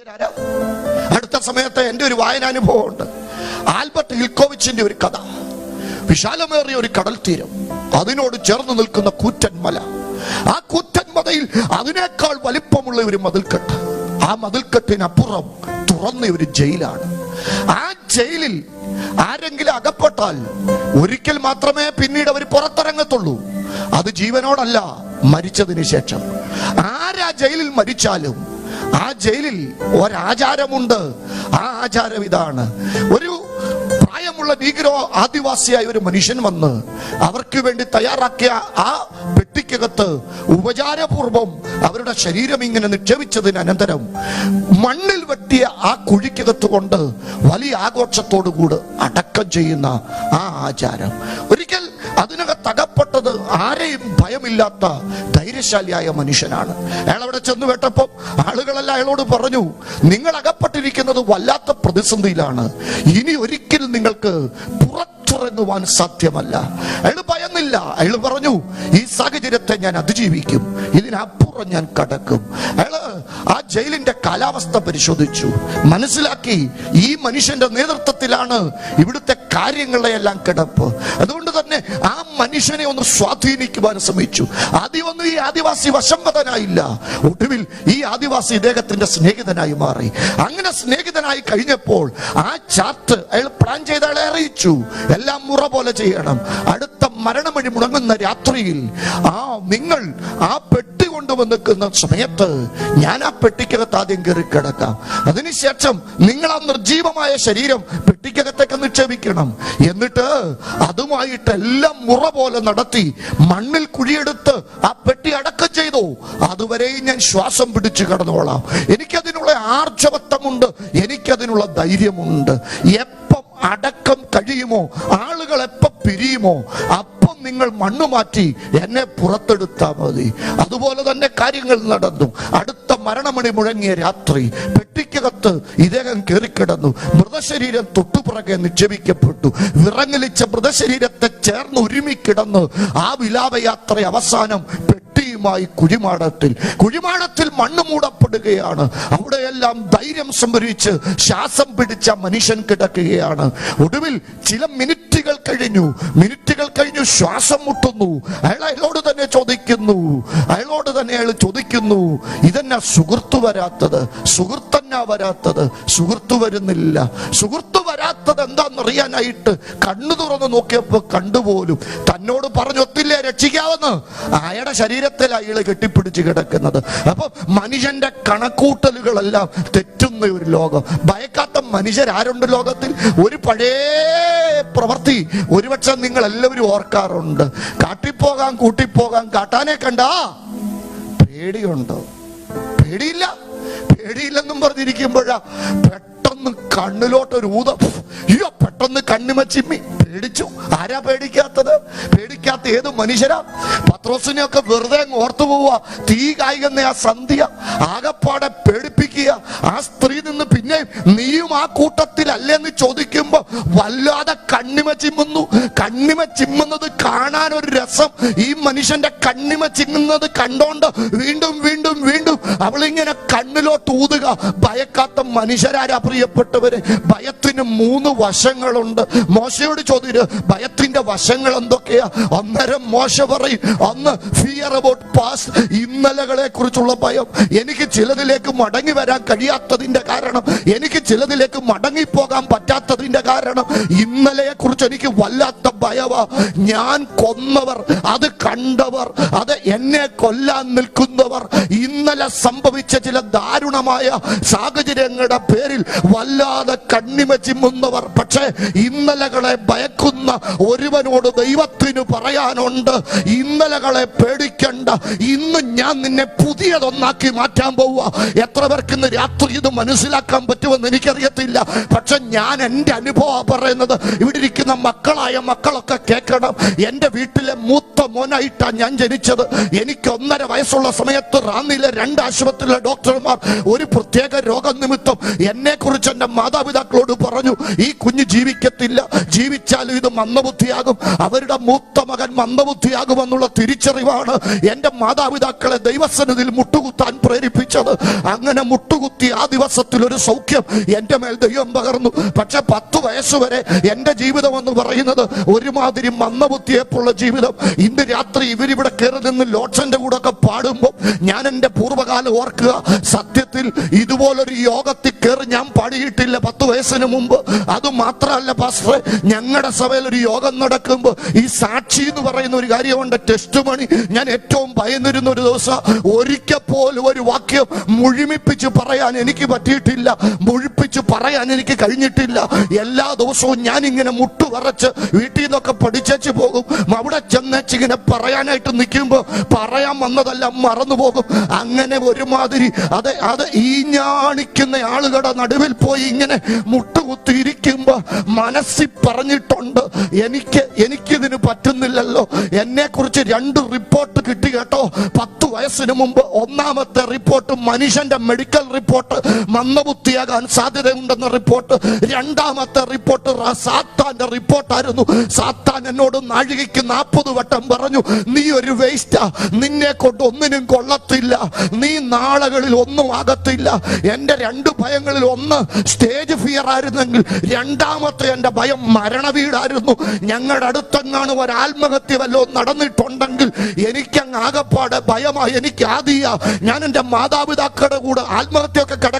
അടുത്ത സമയത്ത് എൻ്റെ ഒരു വായനാനുഭവം ഉണ്ട്. ആൽബർട്ട് ഇൽക്കോവിച്ചിന്റെ ഒരു കഥ. വിശാലമേറിയ ഒരു കടൽ തീരം, അതിനോട് ചേർന്ന് നിൽക്കുന്ന കൂറ്റൻ മല, ആ കൂറ്റൻ മലയിൽ അതിനേക്കാൾ വലിപ്പമുള്ള ഒരു മതിൽക്കെട്ട്, ആ മതിൽക്കെട്ടിനപ്പുറം തുറന്ന ഒരു ജയിലാണ്. ആ ജയിലിൽ ആരെങ്കിലും അകപ്പെട്ടാൽ ഒരിക്കൽ മാത്രമേ പിന്നീട് അവർ പുറത്തിറങ്ങത്തുള്ളൂ. അത് ജീവനോടല്ല, മരിച്ചതിന് ശേഷം. ആരാ ജയിലിൽ മരിച്ചാലും ആ ജയിലിൽ ഒരാചാരമുണ്ട്. ആ ആചാരം ഇതാണ്: ഒരു പ്രായമുള്ള നീഗ്രോ ആദിവാസിയായ ഒരു മനുഷ്യൻ വന്ന് അവർക്ക് വേണ്ടി തയ്യാറാക്കിയ ആ പെട്ടിക്കകത്ത് ഉപചാരപൂർവം അവരുടെ ശരീരം ഇങ്ങനെ നിക്ഷേപിച്ചതിന് അനന്തരം മണ്ണിൽ വെട്ടിയ ആ കുഴിക്കകത്ത് കൊണ്ട് വലിയ ആഘോഷത്തോടുകൂടി അടക്കം ചെയ്യുന്ന ആ ആചാരം. ഒരിക്കൽ അതിനകത്ത് അകപ്പെട്ടത് ആരെയും ഭയമില്ലാത്ത ധൈര്യശാലിയായ മനുഷ്യനാണ്. അയാൾ അവിടെ ചെന്ന് കേട്ടപ്പോൾ ആളുകളെല്ലാം അയാളോട് പറഞ്ഞു, നിങ്ങൾ അകപ്പെട്ടിരിക്കുന്നത് വല്ലാത്ത പ്രതിസന്ധിയിലാണ്, ഇനി ഒരിക്കലും നിങ്ങൾക്ക് പുറത്തിറങ്ങുവാൻ സാധ്യമല്ല. അയാൾ ഭയന്നില്ല. അയാൾ പറഞ്ഞു, ഈ സാഹചര്യത്തെ ഞാൻ അതിജീവിക്കും, ഇതിനപ്പുറം ഞാൻ കടക്കും. അയാള് ആ ജയിലിന്റെ കാലാവസ്ഥ പരിശോധിച്ചു, മനസ്സിലാക്കി ഈ മനുഷ്യന്റെ നേതൃത്വത്തിലാണ് ഇവിടുത്തെ കാര്യങ്ങളെല്ലാം കിടപ്പ്. അതുകൊണ്ട് തന്നെ ആ മനുഷ്യനെ ഒന്ന് സ്വാധീനിക്കുവാൻ ശ്രമിച്ചു. ആദ്യമൊന്നും ഈ ആദിവാസി വശംവദനായില്ല. ഒടുവിൽ ഈ ആദിവാസി ഇദ്ദേഹത്തിന്റെ സ്നേഹിതനായി മാറി. അങ്ങനെ സ്നേഹിതനായി കഴിഞ്ഞപ്പോൾ ആ ചാർട്ട് അയാൾ പ്ലാൻ ചെയ്ത് അയാളെ അറിയിച്ചു, എല്ലാം മുറ പോലെ ചെയ്യണം. അടുത്ത മരണമഴി മുടങ്ങുന്ന രാത്രിയിൽ നിങ്ങൾ ആ പെട്ടി കൊണ്ടുവന്ന് നിൽക്കുന്ന സമയത്ത് ഞാൻ ആ പെട്ടിക്കകത്ത് ആദ്യം കയറി കിടക്കാം. അതിനുശേഷം നിങ്ങൾ ആ നിർജീവമായ ശരീരം പെട്ടിക്കകത്തേക്ക് നിക്ഷേപിക്കണം. എന്നിട്ട് അതുമായിട്ട് എല്ലാം മുറ പോലെ നടത്തി മണ്ണിൽ കുഴിയെടുത്ത് ആ പെട്ടി അടക്കം ചെയ്തു. അതുവരെയും ഞാൻ ശ്വാസം പിടിച്ചു കിടന്നോളാം. എനിക്കതിനുള്ള ആർജവത്വമുണ്ട്, എനിക്കതിനുള്ള ധൈര്യമുണ്ട്. എപ്പം അടക്കം കഴിയുമോ, ആളുകൾ എപ്പം പിരിയുമോ, അപ്പം നിങ്ങൾ മണ്ണ് മാറ്റി എന്നെ പുറത്തെടുത്താൽ മതി. അതുപോലെ തന്നെ കാര്യങ്ങൾ നടന്നു. അടുത്ത മരണമണി മുഴങ്ങിയ രാത്രി പെട്ടിക്കകത്ത് ഇദ്ദേഹം കയറിക്കിടന്നു. മൃതശരീരം തൊട്ടുപുറകെ നിക്ഷേപിക്കപ്പെട്ടു. വിറങ്ങലിച്ച മൃതശരീരത്തെ ചേർന്ന് ഒരുമിക്കിടന്ന് ആ വിലാപയാത്ര അവസാനം പെട്ടിയുമായി കുഴിമാടത്തിൽ മണ്ണ് മൂടപ്പെടുകയാണ്. അവിടെയെല്ലാം ധൈര്യം സംഭരിച്ച് ശ്വാസം പിടിച്ച മനുഷ്യൻ കിടക്കുകയാണ്. ഒടുവിൽ ചില മിനിറ്റുകൾ കഴിഞ്ഞു ശ്വാസം മുട്ടുന്നു. അയാളോട് തന്നെ ചോദിക്കുന്നു, ഇതെന്നാ സുഹൃത്തു വരാത്തത്? സുഹൃത്തന്നാ വരാത്തത്? സുഹൃത്തു വരുന്നില്ല. സുഹൃത്തു വരാത്തത് എന്താണെന്നറിയാനായിട്ട് കണ്ണു തുറന്ന് നോക്കിയപ്പോൾ കണ്ടുപോലും തന്നോട് പറഞ്ഞൊത്തില്ലേ രക്ഷിക്കാമെന്ന് അയാളുടെ ശരീരത്തിൽ അയാൾ കെട്ടിപ്പിടിച്ച് കിടക്കുന്നത്. അപ്പൊ മനുഷ്യന്റെ കണക്കൂട്ടലുകളെല്ലാം തെറ്റുന്ന ഒരു ലോകം. ഭയക്കാത്ത മനുഷ്യരാരുണ്ട് ലോകത്തിൽ? ഒരു പഴയ പ്രവൃത്തി ഒരുപക്ഷെ നിങ്ങൾ എല്ലാവരും ഓർക്കാറുണ്ട്. കാട്ടിപ്പോകാൻ കൂട്ടിപ്പോകാൻ കാട്ടാനെ കണ്ടാ പേടിയുണ്ടോ? പേടിയില്ലെന്നും പറഞ്ഞിരിക്കുമ്പോഴാ പെട്ടെന്ന് കണ്ണിലോട്ടൊരു ഊതം. അയ്യോ, പെട്ടെന്ന് കണ്ണിമ ചിമ്മി. പേടിച്ചു. ആരാ പേടിക്കാത്തത്? പേടിക്കാത്ത ഏത് മനുഷ്യരാ? പത്രോസിനെയൊക്കെ വെറുതെ ഓർത്തു പോവുക. തീ കായികുന്ന ആ സന്ധ്യ ആകപ്പാടെ പേടിപ്പിക്കുക. ആ സ്ത്രീ നിന്ന് പിന്നെ നീയും ആ കൂട്ടത്തിലല്ലെന്ന് ചോദിക്കുമ്പോ വല്ലാതെ കണ്ണിമ ചിമ്മുന്നത് കാണാൻ ഒരു രസം. ഈ മനുഷ്യന്റെ കണ്ണിമ ചിമ്മുന്നത് കണ്ടോണ്ട് വീണ്ടും വീണ്ടും വീണ്ടും അവളിങ്ങനെ കണ്ണിലോട്ട് ഊതുക. ഭയക്കാത്ത മനുഷ്യരാരാ പ്രിയപ്പെട്ടവരെ? ഭയത്തിന് 3 വശങ്ങളുണ്ട്. മോശയോട് ചോദിച്ചു, ഭയത്തിന്റെ വശങ്ങൾ എന്തൊക്കെയാ? അന്നേരം മോശ പറയും, ഒന്ന് ഫിയർ അബൌട്ട് പാസ്റ്റ്, ഇന്നലകളെ കുറിച്ചുള്ള ഭയം. എനിക്ക് ചിലതിലേക്ക് മടങ്ങി വരാൻ കഴിയാത്തതിന്റെ കാരണം, എനിക്ക് ചിലതിലേക്ക് മടങ്ങിപ്പോകാൻ പറ്റാത്തതിന്റെ കാരണം ഇന്നലെയെ കുറിച്ച് എനിക്ക് വല്ലാത്ത ഭയവാ. ഞാൻ കൊന്നവർ, അത് കണ്ടവർ, അത് എന്നെ കൊല്ലാൻ നിൽക്കുന്നവർ, ഇന്നലെ സംഭവിച്ച ചില ദാരുണമായ സാഹചര്യങ്ങളുടെ പേരിൽ വല്ലാതെ കണ്ണിമ ചിമ്മുന്നവർ. പക്ഷേ ഇന്നലകളെ ഭയക്കുന്ന ഒരുവനോട് ദൈവത്തിന് പറയാനുണ്ട്, ഇന്നലകളെ പേടിക്കണ്ട, ഇന്ന് ഞാൻ നിന്നെ പുതിയതൊന്നാക്കി മാറ്റാൻ പോവുക. എത്ര പേർക്ക് ഇന്ന് രാത്രി ഇത് മനസ്സിലാക്കാൻ പറ്റുമെന്ന് എനിക്കറിയത്തില്ല. പക്ഷെ ഞാൻ എൻ്റെ അനുഭവം പറയുന്നത്. ഇവിടെ ഇരിക്കുന്ന മക്കളൊക്കെ കേൾക്കണം. എൻ്റെ വീട്ടിലെ മൂത്ത മോനായിട്ടാണ് ഞാൻ ജനിച്ചത്. എനിക്ക് 1.5 വയസ്സുള്ള സമയത്ത് റാന്നിയിലെ 2 ആശുപത്രിയിലെ ഡോക്ടർമാർ ഡോക്ടർമാർ ഒരു പ്രത്യേക രോഗനിമിത്തം എന്നെ കുറിച്ച് എന്റെ മാതാപിതാക്കളോട് പറഞ്ഞു, ഈ കുഞ്ഞ് ജീവിക്കത്തില്ല, ജീവിച്ചാലും ഇത് മന്ദബുദ്ധിയാകും, അവരുടെ മൂത്ത മകൻ മന്ദബുദ്ധിയാകുമെന്നുള്ള തിരിച്ചറിവാണ് എന്റെ മാതാപിതാക്കളെ ദൈവസന്നിധിയിൽ മുട്ടുകുത്താൻ പ്രേരിപ്പിച്ചത്. അങ്ങനെ മുട്ടുകുത്തി ആ ദിവസത്തിൽ ഒരു സൗഖ്യം എന്റെ മേൽ ദൈവം പകർന്നു. പക്ഷെ 10 വയസ്സ് വരെ എന്റെ ജീവിതം എന്ന് പറയുന്നത് ഒരുമാതിരി മന്ദബുദ്ധിയെപ്പോലുള്ള ജീവിതം. ഇന്ന് രാത്രി ഇവരിവിടെ കയറി നിന്ന് ലോഡ്സന്റെ കൂടെ ഒക്കെ പാടുമ്പോൾ ഞാൻ എന്റെ പൂർവ്വകാലം ഓർക്കുക. സത്യത്തിൽ ഇതുപോലൊരു യോഗത്തിൽ കയറി ഞാൻ പാടിയിട്ടില്ല 10 വയസ്സിന് മുമ്പ്. അത് മാത്രമല്ല പാസ്റ്ററെ, ഞങ്ങളുടെ സഭയിൽ ഒരു യോഗം നടക്കുമ്പോൾ ഈ സാക്ഷി എന്ന് പറയുന്ന ഒരു കാര്യമുണ്ട്, ടെസ്റ്റ് മണി. ഞാൻ ഏറ്റവും ഭയന്നിരുന്ന ഒരു ദിവസം, ഒരിക്കൽ പോലും ഒരു വാക്യം മുഴുമിപ്പിച്ച് പറയാൻ എനിക്ക് പറ്റിയിട്ടില്ല, മുഴുപ്പിച്ച് പറയാൻ എനിക്ക് കഴിഞ്ഞിട്ടില്ല. എല്ലാ ദിവസവും ഞാൻ ഇങ്ങനെ മുട്ടുവറച്ച് വീട്ടിൽ നിന്നൊക്കെ പഠിച്ചു പോകും. അവിടെ ചെന്നേച്ച് ഇങ്ങനെ പറയാനായിട്ട് നിൽക്കുമ്പോൾ പറയാൻ വന്നതെല്ലാം മറന്നുപോകും. അങ്ങനെ ഒരുമാതിരി അത് ഈഞ്ഞാണിക്കുന്ന ആളുകളുടെ നടുവിൽ പോയി ഇങ്ങനെ മുട്ടുകുത്തിയിരിക്കുമ്പോ മനസ്സിൽ പറഞ്ഞിട്ടുണ്ട്, എനിക്കിതിന് പറ്റുന്നില്ലല്ലോ. എന്നെ കുറിച്ച് 2 റിപ്പോർട്ട് കിട്ടി കേട്ടോ 10 വയസ്സിന് മുമ്പ്. ഒന്നാമത്തെ റിപ്പോർട്ട് മനുഷ്യന്റെ മെഡിക്കൽ റിപ്പോർട്ട്, മന്ദബുദ്ധിയാകാൻ സാധ്യതയുണ്ടെന്ന റിപ്പോർട്ട്. രണ്ടാമത്തെ റിപ്പോർട്ട് സാത്താന്റെ റിപ്പോർട്ടായിരുന്നു. സാത്താൻ എന്നോട് നാഴികയ്ക്ക് 40 വട്ടം പറഞ്ഞു, നീ ഒരു വേസ്റ്റാ, നിന്നെ കൊണ്ട് ഒന്നിനും കൊള്ളത്തില്ല, നീ നാളുകളിൽ ഒന്നും ആകത്തില്ല. എന്റെ 2 ഭയങ്ങളിൽ ഒന്ന് സ്റ്റേജ് ഫിയർ ആയിരുന്നെങ്കിൽ രണ്ടാമത്തെ എന്റെ ഭയം മരണവീടായിരുന്നു. ഞങ്ങളുടെ അടുത്തെങ്ങാണ് ഒരു ആത്മഹത്യ വല്ലോ നടന്നിട്ടുണ്ടെങ്കിൽ എനിക്കങ്ങ് ആകപ്പാടെ ഭയമായി. എനിക്ക് ആദിയ ഞാൻ എന്റെ മാതാപിതാക്കളുടെ കൂടെ ആത്മഹത്യയൊക്കെ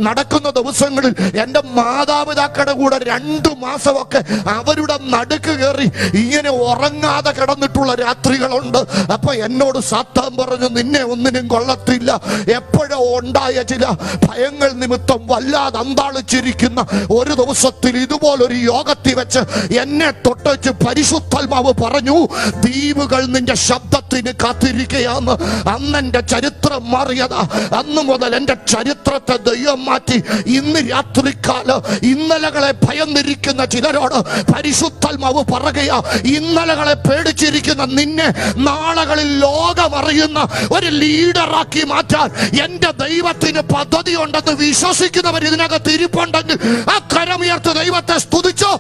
നടക്കുന്ന ദിവസങ്ങളിൽ എന്റെ മാതാപിതാക്കളുടെ കൂടെ 2 മാസമൊക്കെ അവരുടെ നടുക്ക് കയറി ഇങ്ങനെ ഉറങ്ങാതെ കിടന്നിട്ടുള്ള രാത്രികളുണ്ട്. അപ്പൊ എന്നോട് സാത്താൻ പറഞ്ഞു, നിന്നെ ഒന്നിനും കൊള്ളത്തില്ല. എപ്പോഴോ ഉണ്ടായ ചില ഭയങ്ങൾ നിമിത്തം വല്ലാതെ അന്താളിച്ചിരിക്കുന്ന ഒരു ദിവസത്തിൽ ഇതുപോലൊരു യോഗത്തിൽ വെച്ച് എന്നെ തൊട്ടച്ച് പരിശുദ്ധാത്മാവ് പറഞ്ഞു, ദ്വീപുകൾ നിന്റെ ശബ്ദത്തിന് കാത്തിരിക്കുകയാന്ന്. അന്ന് എന്റെ ചരിത്രം മാറിയതാ. അന്ന് മുതൽ എന്റെ ചരിത്രത്തെ ദൈവം മാറ്റി. ഇന്ന് രാത്രിക്കാലം ഇന്നലകളെ ഭയന്നിരിക്കുന്ന ചിലരോട് പരിശുദ്ധാത്മാവ് പറയുകയാ, ഇന്നലകളെ പേടിച്ചിരിക്കുന്ന നിന്നെ നാളുകളിൽ ലോകമറിയുന്ന ഒരു ലീഡറാക്കി മാറ്റാൻ എന്റെ ദൈവത്തിന് പദ്ധതി ഉണ്ടെന്ന് വിശ്വസിക്കുന്നവർ ഇതിനകത്ത് ഇരിപ്പുണ്ടെങ്കിൽ ആ കരമുയർത്ത് ദൈവത്തെ സ്തുതിച്ചോ.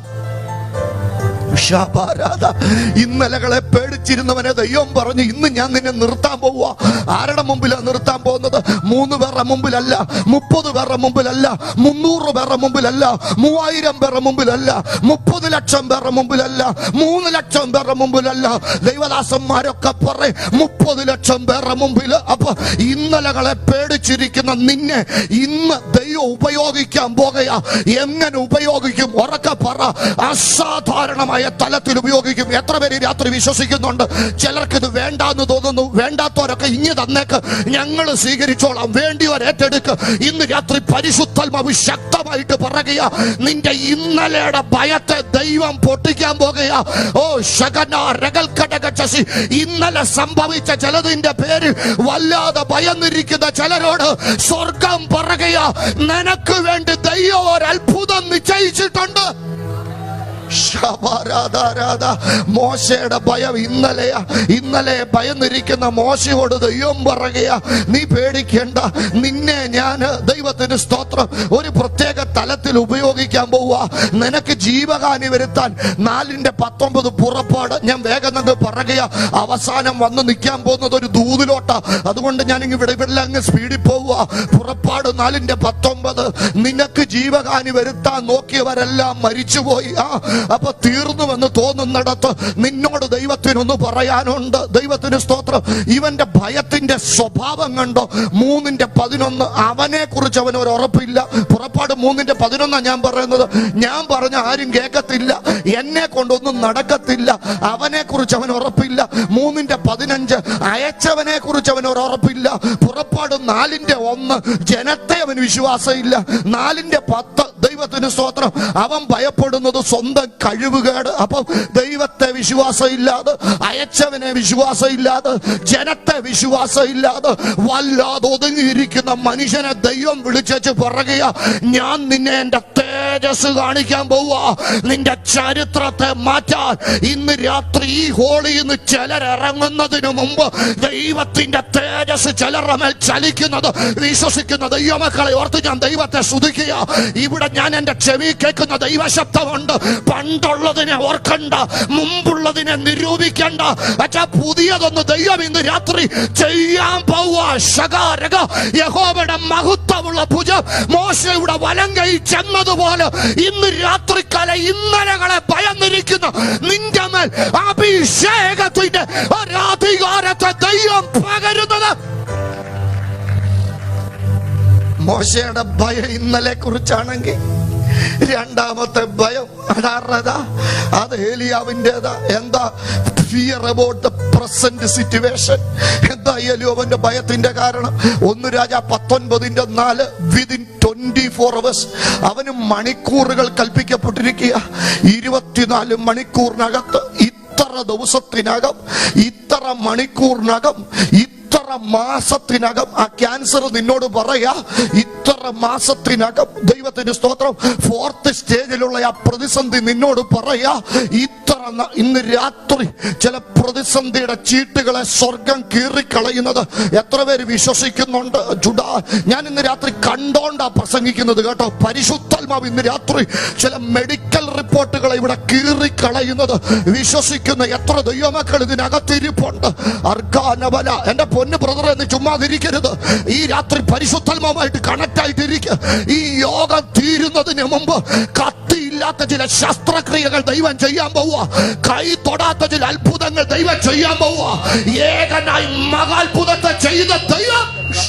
ഇന്നലകളെ പേടിച്ചിരുന്നവനെ ദൈവം പറഞ്ഞു, ഇന്ന് ഞാൻ നിന്നെ നിർത്താൻ പോവുക. ആരുടെ മുമ്പിലാണ് നിർത്താൻ പോകുന്നത്? 3 പേരുടെ മുമ്പിലല്ല, 30 പേരുടെ മുമ്പിലല്ല, 300 പേരുടെ മുമ്പിലല്ല, 3000 പേരുടെ മുമ്പിലല്ല, 30 ലക്ഷം പേരുടെ മുമ്പിലല്ല, 3 ലക്ഷം പേരുടെ മുമ്പിലല്ല. ദൈവദാസന്മാരൊക്കെ പറയും 30 ലക്ഷം പേരുടെ മുമ്പിൽ. അപ്പൊ ഇന്നലകളെ പേടിച്ചിരിക്കുന്ന നിന്നെ ഇന്ന് ദൈവം ഉപയോഗിക്കാൻ പോകുക. എങ്ങനെ ഉപയോഗിക്കും? ഉറക്കെ പറ. അസാധാരണമായ തലത്തിൽ ഉപയോഗിക്കും. എത്ര പേര് രാത്രി വിശ്വസിക്കുന്നുണ്ട്? ചിലർക്ക് ഇത് വേണ്ടാന്ന് തോന്നുന്നു. വേണ്ടാത്തവരൊക്കെ ഇങ്ങ് തന്നേക്ക്, ഞങ്ങൾ സ്വീകരിച്ചോളാം. വേണ്ടിയവർ ഏറ്റെടുക്ക്. ഇന്ന് രാത്രി പരിശുദ്ധാത്മാവ് ശക്തമായിട്ട് പറയുക, നിന്റെ ഇന്നലെയുടെ ഭയത്തെ ദൈവം പൊട്ടിക്കാൻ പോകുക. ഓ ശകന രകൽക്കടകശി, ഇന്നലെ സംഭവിച്ച ചിലതിന്റെ പേരിൽ വല്ലാതെ ഭയന്നിരിക്കുന്ന ചിലരോട് സ്വർഗം പറയുക, നിനക്ക് വേണ്ടി ദൈവം ഒരു അത്ഭുതം നിശ്ചയിച്ചിട്ടുണ്ട്. മോശയുടെ ഭയം ഇന്നലെ ഭയന്നിരിക്കുന്ന മോശയോട് ദൈവം പറയുക, നീ പേടിക്കേണ്ട, നിന്നെ ഞാൻ ദൈവത്തിന് സ്തോത്രം ഒരു പ്രത്യേക തലത്തിൽ ഉപയോഗിക്കാൻ പോവുക. നിനക്ക് ജീവഹാനി വരുത്താൻ 4:19 പുറപ്പാട്. ഞാൻ വേഗം നമുക്ക് പറയുക, അവസാനം വന്ന് നിൽക്കാൻ പോകുന്നത് ഒരു ദൂതിലോട്ട. അതുകൊണ്ട് ഞാൻ ഇവിടെ അങ്ങ് സ്പീഡിൽ പോവുക. പുറപ്പാട് 4:19, നിനക്ക് ജീവഹാനി വരുത്താൻ നോക്കിയവരെല്ലാം മരിച്ചുപോയി. അപ്പൊ തീർന്നുവെന്ന് തോന്നുന്നിടത്ത് നിന്നോട് ദൈവത്തിനൊന്ന് പറയാനുണ്ട്. ദൈവത്തിന് സ്തോത്രം. ഇവന്റെ ഭയത്തിന്റെ സ്വഭാവം കണ്ടോ? 3:11, അവനെ കുറിച്ച് അവന് ഒരു ഉറപ്പില്ല. പുറപ്പാട് 3:11 ഞാൻ പറയുന്നത്. ഞാൻ പറഞ്ഞ ആരും കേൾക്കത്തില്ല, എന്നെ കൊണ്ടൊന്നും നടക്കത്തില്ല. അവനെ കുറിച്ച് അവന് ഉറപ്പില്ല. 3:15, അയച്ചവനെ കുറിച്ച് അവന് ഒരു ഉറപ്പില്ല. പുറപ്പാട് 4:1, ജനത്തെ അവന് വിശ്വാസമില്ല. 4:10, ദൈവത്തിന് സ്തോത്രം, അവൻ ഭയപ്പെടുന്നത് സ്വന്തം കഴിവുകേട്. അപ്പം ദൈവത്തെ വിശ്വാസമില്ലാതെ, അയച്ചവനെ വിശ്വാസമില്ലാതെ, ജനത്തെ വിശ്വാസമില്ലാതെ വല്ലാതെ ഒതുങ്ങിയിരിക്കുന്ന മനുഷ്യനെ ദൈവം വിളിച്ചു പറയുക, ഞാൻ നിന്നെ എന്റെ തേജസ് കാണിക്കാൻ പോവാ. നിന്റെ ചരിത്രത്തെ മാറ്റാൻ ഇന്ന് രാത്രി ഈ ഹോളിൽ നിന്ന് ചിലരിറങ്ങുന്നതിന് മുമ്പ് ദൈവത്തിന്റെ തേജസ് ചിലരുടെ മേൽ ചലിക്കുന്നത് വിശ്വസിക്കുന്ന ദൈവമക്കളെ ഓർത്ത് ഞാൻ ദൈവത്തെ സ്തുതിക്കുക. ഇവിടെ ഞാൻ എന്റെ ചെവി കേൾക്കുന്ന ദൈവശബ്ദമുണ്ട്. പണ്ടുള്ളതിനെ ഓർക്കണ്ട, മുമ്പുള്ളതിനെ നിരൂപിക്കണ്ട. പക്ഷേ പുതിയതൊന്ന് ദൈവം ഇന്ന് രാത്രി ചെയ്യാൻ പോവാ. ശകാരക യഹോവയുടെ മഹത്വമുള്ള ഭുജം മോശയുടെ വലങ്കൈ ചെന്നതുപോലെ ഇന്ന് രാത്രിക്കാല ഇന്നലകളെ ഭയന്നിരിക്കുന്ന നിന്റെ മേൽ അഭിഷേകത്തിന്റെ ഒരധികാരത്തെ ദൈവം പകരുന്നത്. മോശയുടെ ഭയം ഇന്നലെ കുറിച്ചാണെങ്കിൽ രണ്ടാമത്തെ ഭയം അടാറതാ, അത് ഏലിയാവിൻ്റെതാ. എന്താ? Fear about the present situation. എന്തായാലും അവന്റെ ഭയത്തിന്റെ കാരണം 1 രാജ 19:4 വിതിൻ 24 hours അവന് മണിക്കൂറുകൾ കൽപ്പിക്കപ്പെട്ടിരിക്കുക. 24 മണിക്കൂറിനകത്ത്, ഇത്ര ദിവസത്തിനകം, ഇത്ര മണിക്കൂറിനകം, ഇത്ര മാസത്തിനകം ആ ക്യാൻസർ നിന്നോട് പറയാ. ഇത്ര മാസത്തിനകം, ദൈവത്തിന്റെ സ്തോത്രം, 4th സ്റ്റേജിലുള്ള ആ പ്രതിസന്ധി നിന്നോട് പറയാ. ഇന്ന് രാത്രി ചില പ്രതിസന്ധിയുടെ ചീട്ടുകളെ സ്വർഗം കീറിക്കളയുന്നത് എത്ര പേര് വിശ്വസിക്കുന്നുണ്ട്? ജുഡാ, ഞാൻ ഇന്ന് രാത്രി കണ്ടോണ്ടാ പ്രസംഗിക്കുന്നത് കേട്ടോ. പരിശുദ്ധാത്മാവ് ഇന്ന് രാത്രി ചില മെഡിക്കൽ റിപ്പോർട്ടുകളെ ഇവിടെ കീറിക്കളയുന്നത് വിശ്വസിക്കുന്ന എത്ര ദൈവമക്കൾ ഇതിനകത്തിരിപ്പുണ്ട്. അർഗാനബല, എന്റെ പൊന്നു ബ്രദറെ, എന്ന് ചുമ്മാതിരിക്കരുത്. ഈ രാത്രി പരിശുദ്ധാത്മാവുമായിട്ട് കണക്ട് ആയിട്ടിരിക്കുക. ഈ യോഗം തീരുന്നതിന് മുമ്പ് കത്തിയില്ലാത്ത ചില ശസ്ത്രക്രിയകൾ ദൈവം ചെയ്യാൻ പോവുക. കൈ തൊടാത്ത ചില അത്ഭുതങ്ങൾ ദൈവം ചെയ്യാൻ പോവുക. ഏകനായി മഹാത്ഭുതത്തെ ചെയ്ത ദൈവം